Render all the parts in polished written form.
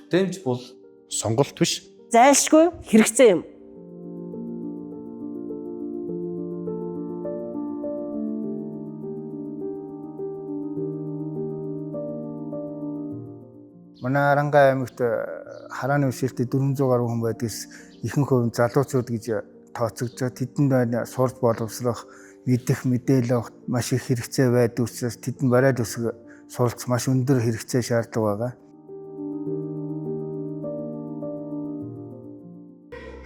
Хүртээмж бол сонголт биш. Зайлшгүй хэрэгцээ юм. Манай Аранга аймагт харааны бэрхшээлтэй 400 гаруй хүн байдгаас ихэнх хувь залуучууд гэж тооцогдож байгаа. Тэдэнд байна сурч боловсрох, мэдэх, мэдээлэл авах маш их хэрэгцээ байдаг учраас тэдэнд барай л үсэг суралц маш өндөр хэрэгцээ шаардлага байгаа.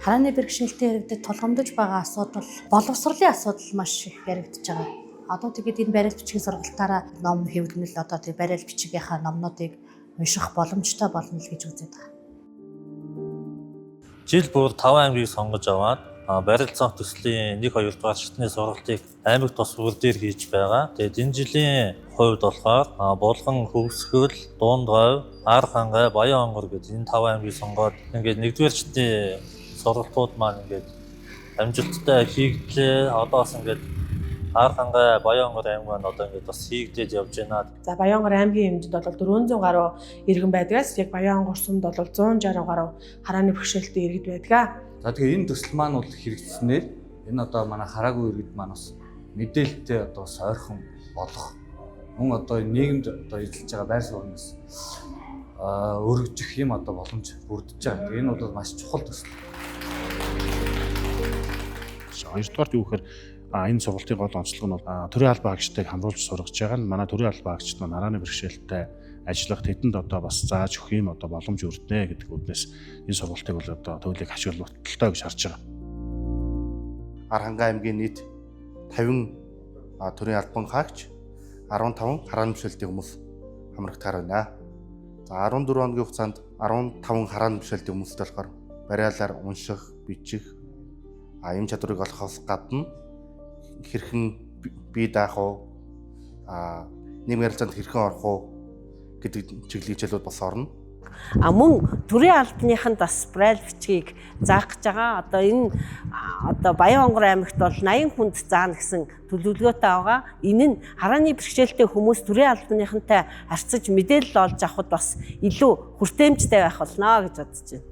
Харааны бэрхшээлтэй иргэдэд тулгамдж байгаа асуудал, боловсролын асуудал маш их яригдж байгаа. Одоо тэгээд энэ барил бичгийн сургалтаараа ном хэвлэмэл одоо тэг барил бичгийнхаа номнуудыг унших боломжтой болно л гэж үздэг байна. Жил бүр 5 аймгийг сонгож аваад барилцах төслийн 1-2 дугаар шатны сургалтыг аймаг тус бүр дээр хийж байгаа. Тэгээд энэ жилийн хувьд болохоор Булган, Хөвсгөл, Дундгой, Ар хангай, Баян онгор гэдэг энэ 5 аймгийг сонгоод ингээд 1-р шатны сургалтууд маань ингээд амжилттай хийгдлээ. Одоо бас ингээд Ар хангай, Баян онгор аймаг маань одоо ингээд бас хийгдээд явж байна. За Баян онгор аймгийн хэмжээнд бол 400 гаруй иргэн байдгаас яг Баян онгор сумд бол 160 гаруй харааны бэрхшээлтэй иргэд байдаг. За тэгээ энэ төсөл маань бол хэрэгжснээр энэ одоо манай хараагүй иргэд маань бас мэдээлэлтэй одоо бас ойрхон болох мөн одоо нийгэмд одоо эзэлж байгаа байр сууриас өргөжих юм одоо боломж бүрдэж байгаа. Тэгээ энэ бол маш чухал төсөл. Хоёрдугаарт юу гэхээр энэ сургалтын гол онцлог нь бол төрийн албан хаагчдыг хамруулж сургаж байгаа нь манай төрийн албан хаагчид маань харааны бэрхшээлтэй ажиллах тэдэнд одоо бас зааж өгөх юм одоо боломж өрднэ гэдэг үднээс энэ сургалтыг бол одоо төлөвлөгийг ашиглалттай гэж харж байгаа. Аранга аймгийн нийт 50 төрийн албан хаагч 15 харааны бэрхшээлтэй хүмүүс хамрагдахаар байна. За 14 хоногийн хугацаанд 15 харааны бэрхшээлтэй хүмүүстэй болохоор бариалаар унших, бичих юм чадварыг олохоос гадна хэрхэн бие даах уу, нийгмийн харилцаанд хэрхэн орох уу гэдэг чиглэлийн хичээлүүд бас орно. Мөн төрийн албаныханд бас braille бичгийг заах гэж байгаа. Одоо энэ одоо Баян онгор аймагт бол 80 хүнд заана гэсэн төлөвлөгөөтэй байгаа. Энэ нь харааны бэрхшээлтэй хүмүүс төрийн албаныхантай харьцаж мэдээлэл олж авахд бас илүү хүртээмжтэй байх болно гэж бодож байна.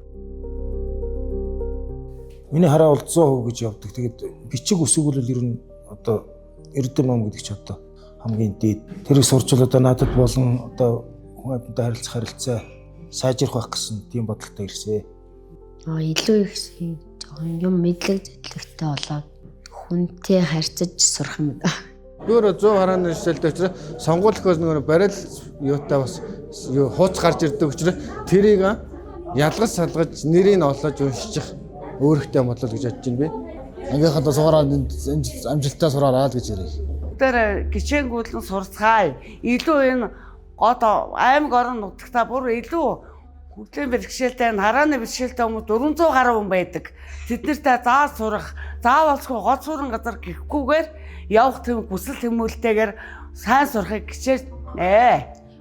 Миний хараа бол 100% гэж явдаг. Тэгээд бичиг үсэг бол ер нь одоо эрдэм ном гэдэг ч одоо хамгийн дээд. Тэрийг сурч бол одоо надад болон одоо хүн амьтантай харилцах харилцаа сайжрах байх гэсэн тийм бодолтой ирсэн. Илүү их юм мэдлэг зэтлэгтэй болоод хүнтэй харьцаж сурах юм да. Өөр 100 харааны бэрхшээлтэй учраас сонгуулийнхоос нэг барил юутай бас хууц гарч ирдэг учраас тэрийг ялгаж салгаж нэрийг олоод уншчих өөрөхтэй бодлоо гэж бодож байна би. Ангийнхаа суугаад амжилттай сураараа л гэж ярив. Тэр гişээнгүүлэн сурцгаая. Илүү энэ гот аймаг орон нутагта бүр илүү хүлээн бэрхшээлтэй харааны бэрхшээлтэй хүмүүс 400 гаруй хүн байдаг. Тэднэртэй зааж сурах, заавалсгүй гол суурин газар гэхгүйгээр явах тийм хүсэл тэмүүлтэйгээр сайн сурахыг хичээж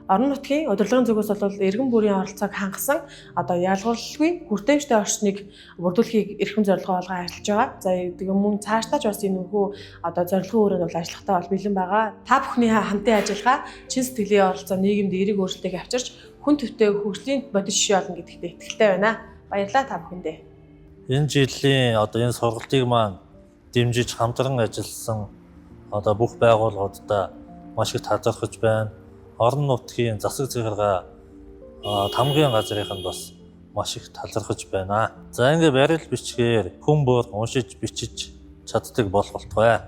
Орон нутгийн удирдлагын зүгээс бол иргэн бүрийн оролцоог хангасан одоо ялгарлалгүй хүртээмжтэй орчныг бүрдүүлэхийг эрхэм зорилгоо олгон ажиллаж байгаа. За тэгээ мөн цаашдаа ч бас энэ хүү одоо зорилгын өрөөнд бол ажиллахтаа бол бэлэн байгаа. Та бүхний хамтын ажиллагаа чин сэтгэлийн оролцоо нийгэмд эерэг өөрчлөлтийг авчирч хүн төвтэй хөгжлийн бодис шишээ болно гэдэгт итгэлтэй байна. Баярлалаа та бүхэндээ. Энэ жилийн одоо энэ сургалтыг маань дэмжиж хамтран ажилласан одоо бүх байгууллагуудад маш их талархаж байна. Орон нутгийн засаг захиргаа тамгын газрынханд бас маш их талархаж байна. За ингээ барил бичгээр хүн бүр уншиж бичиж чаддаг болох болтугай.